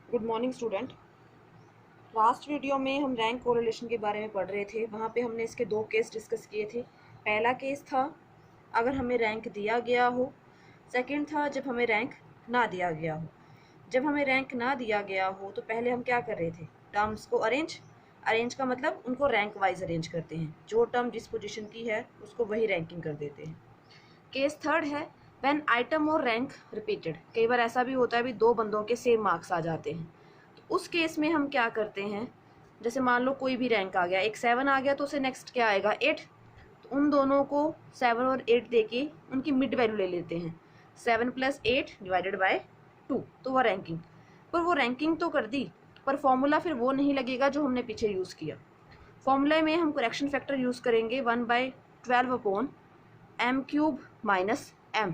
Good morning student. Last video में हम rank correlation के बारे में पढ़ रहे थे। वहाँ पे हमने इसके दो केस डिस्कस किए थे। पहला केस था अगर हमें रैंक दिया गया हो, सेकंड था जब हमें रैंक ना दिया गया हो। जब हमें रैंक ना दिया गया हो तो पहले हम क्या कर रहे थे, टर्म्स को अरेंज का मतलब उनको रैंक वाइज अरेंज करते हैं। जो टर्म जिस पोजीशन की है उसको वही रैंकिंग कर देते हैं। केस थर्ड है व्हेन आइटम और रैंक रिपीटेड। कई बार ऐसा भी होता है भी दो बंदों के सेम मार्क्स आ जाते हैं। तो उस केस में हम क्या करते हैं, जैसे मान लो कोई भी रैंक आ गया, एक 7 आ गया तो उसे नेक्स्ट क्या आएगा 8। तो उन दोनों को 7 और 8 दे के उनकी मिड वैल्यू ले लेते हैं। 7 + 8 डिवाइडेड बाय 2, तो वह रैंकिंग। पर वो रैंकिंग तो कर दी, पर फॉर्मूला फिर वो नहीं लगेगा जो हमने पीछे यूज़ किया। फॉर्मूले में हम करेक्शन फैक्टर यूज़ करेंगे 1/12/m³ माइनस m।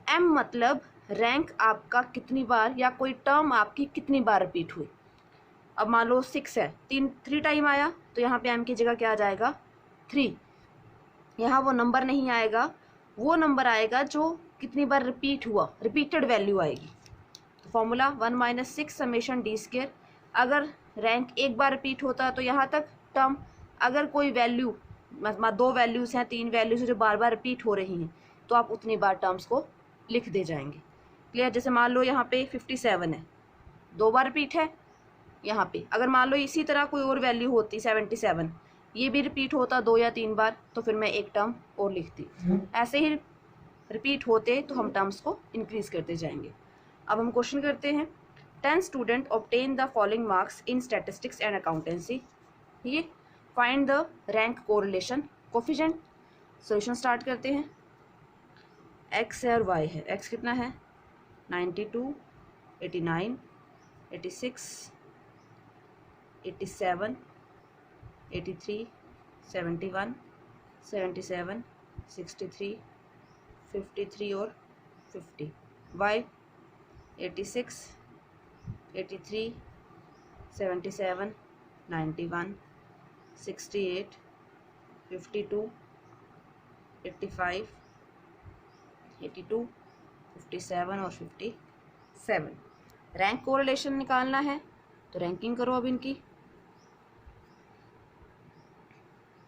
m मतलब रैंक आपका कितनी बार या कोई टर्म आपकी कितनी बार रिपीट हुई। अब मान लो 6 है, 3 टाइम आया तो यहाँ पे m की जगह क्या आ जाएगा 3। यहाँ वो नंबर नहीं आएगा, वो नंबर आएगा जो कितनी बार रिपीट हुआ, रिपीटेड वैल्यू आएगी। तो फॉर्मूला 1 - 6 समेशन d²। अगर रैंक एक बार रिपीट होता तो यहाँ तक टर्म, अगर कोई वैल्यू दो वैल्यूज़ हैं, तीन वैल्यूज़ जो बार बार रिपीट हो रही हैं तो आप उतनी बार टर्म्स को लिख दे जाएंगे। क्लियर। जैसे मान लो यहाँ पे 57 है, दो बार रिपीट है। यहाँ पे अगर मान लो इसी तरह कोई और वैल्यू होती 77, ये भी रिपीट होता 2 या 3 बार, तो फिर मैं एक टर्म और लिखती। ऐसे ही रिपीट होते तो हम टर्म्स को इंक्रीज करते जाएंगे। अब हम क्वेश्चन करते हैं। 10 student obtain the following marks in statistics and accountancy. ये find the rank correlation coefficient. Solution start करते हैं। एक्स है और वाई है। एक्स कितना है 92, 89, 86, 87, 83, 71, 77, 63, 53 और 50। वाई 86, 83, 77, 91, 68, 52, 85, 82, 57 और 57। रैंक कोरिलेशन निकालना है तो रैंकिंग करो अब इनकी।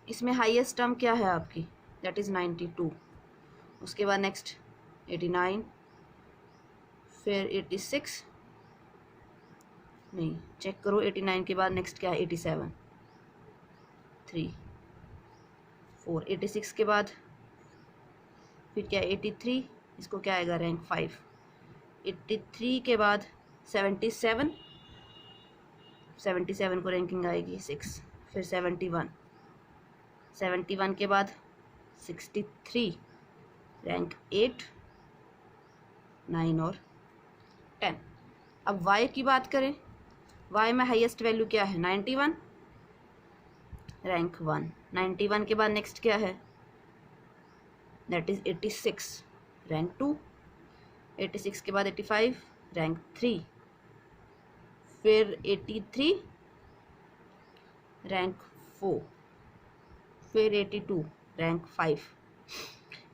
इसमें हाईएस्ट टर्म क्या है आपकी, दैट इज़ 92। उसके बाद नेक्स्ट 89, फिर 86, नहीं चेक करो, 89 के बाद नेक्स्ट क्या है 87, 3, 4, 86 के बाद फिर क्या 83, इसको क्या आएगा रैंक 5। 83 के बाद 77, 77 को रैंकिंग आएगी 6। फिर 71, 71 के बाद 63, रैंक 8, 9 और 10। अब y की बात करें, y में हाईएस्ट वैल्यू क्या है 91, रैंक 1। 91 के बाद नेक्स्ट क्या है, दैट इज 86, रैंक 2। 86 के बाद 85, रैंक 3। फिर 83, रैंक 4। फिर 82, रैंक 5।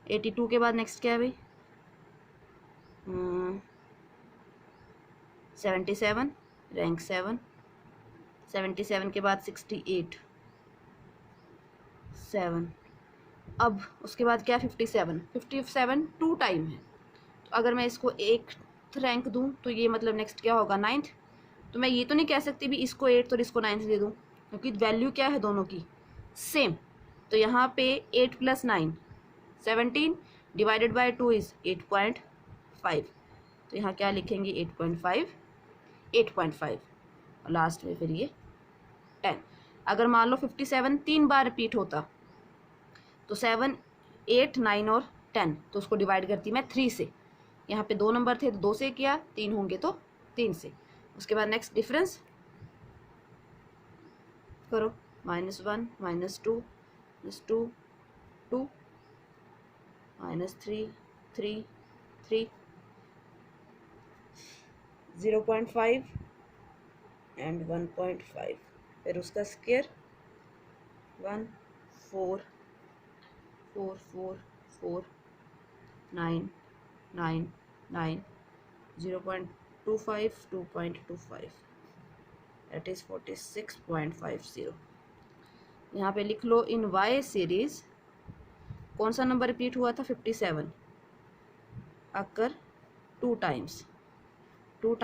82 के बाद नेक्स्ट क्या है भाई 77, रैंक 7। 77 के बाद 68, 7। अब उसके बाद क्या 57, 57 2 टाइम है। तो अगर मैं इसको एक रैंक दूं तो ये मतलब नेक्स्ट क्या होगा 9th। तो मैं ये तो नहीं कह सकती भी इसको 8 और इसको 9th दे दूं, क्योंकि वैल्यू क्या है दोनों की सेम। तो यहाँ पे 8 + 9 17 डिवाइडेड बाय 2 इज 8.5। तो यहाँ क्या लिखेंगे 8.5, 8.5 और लास्ट में फिर ये 10। अगर मान लो 57 3 बार रिपीट होता तो 7, 8, 9 और 10, तो उसको डिवाइड करती मैं 3 से। यहाँ पे 2 नंबर थे तो 2 से किया, 3 होंगे तो 3 से। उसके बाद नेक्स्ट डिफरेंस करो, -1, -2, -2, 2, -3, 3, 3, 0.5 एंड 1.5। फिर उसका स्क्वायर 1, 4, 4, 4, 4, 9, 9, 9, 0.2, 2.25 दैट इज़ 46.50। यहाँ पे लिख लो इन y सीरीज कौन सा नंबर रिपीट हुआ था 57 अगर 2 टाइम्स तो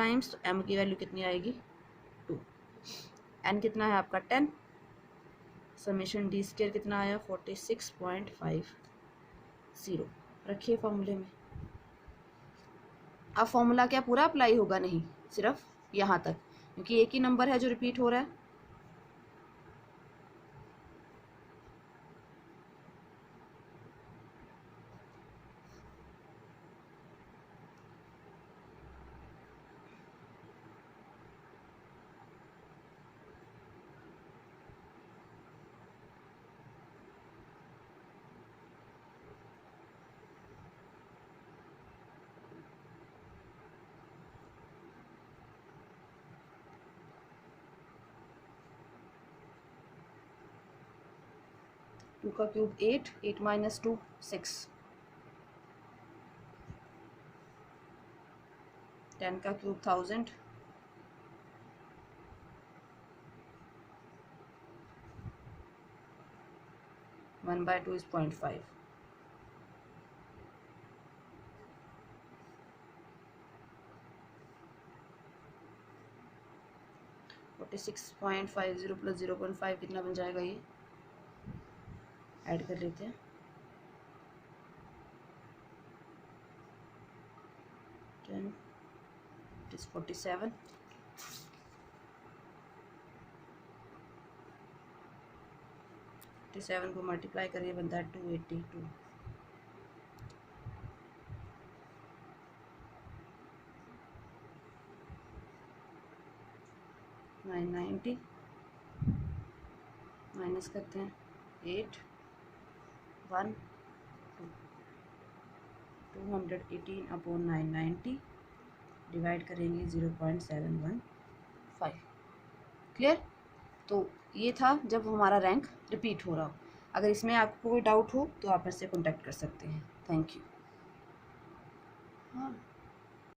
m की वैल्यू कितनी आएगी 2। n कितना है आपका 10, समेशन d स्क्वायर कितना आया 46.50। रखिए फॉर्मूले में। अब फॉर्मूला क्या पूरा अप्लाई होगा, नहीं, सिर्फ यहाँ तक, क्योंकि एक ही नंबर है जो रिपीट हो रहा है। टू का क्यूब 8, 8 माइनस 2 6, 10 का क्यूब 1000, 1/2 is 0.5, 46.50 प्लस 0.5 कितना बन जाएगा, ये ऐड कर लेते हैं। 10 it is 47, 47 को मल्टीप्लाई करिए बनता है 282, 990 माइनस करते हैं 8 1 2, 218 अपॉन 990 डिवाइड करेंगे 0.715। क्लियर। तो ये था जब हमारा रैंक रिपीट हो रहा हो। अगर इसमें आपको कोई डाउट हो तो आप मेरे से कॉन्टैक्ट कर सकते हैं। Thank you. हाँ।